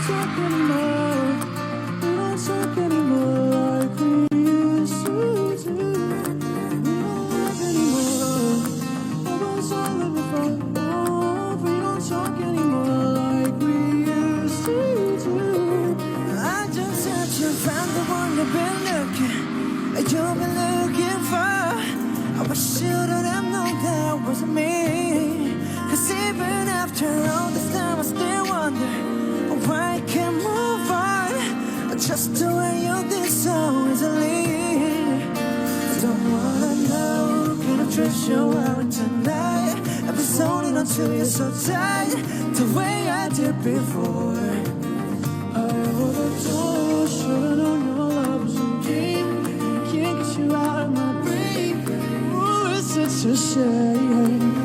talk anymore. We don't talk anymore like we used to do. We don't love anymore. What was all living for? Oh, we don't talk anymore like we used to do. I just said you found the one you've been looking for. I wish you'd have known that wasn't me. Cause even after all this time I still wonder why I can't move on. Just the way you did so easily. I don't wanna know, can I dress you out tonight? I've been holding on to you so tight, the way I did before. I overdosed, should've known your love was a game. Can't get you out of my brain. Ooh, it's such a shame.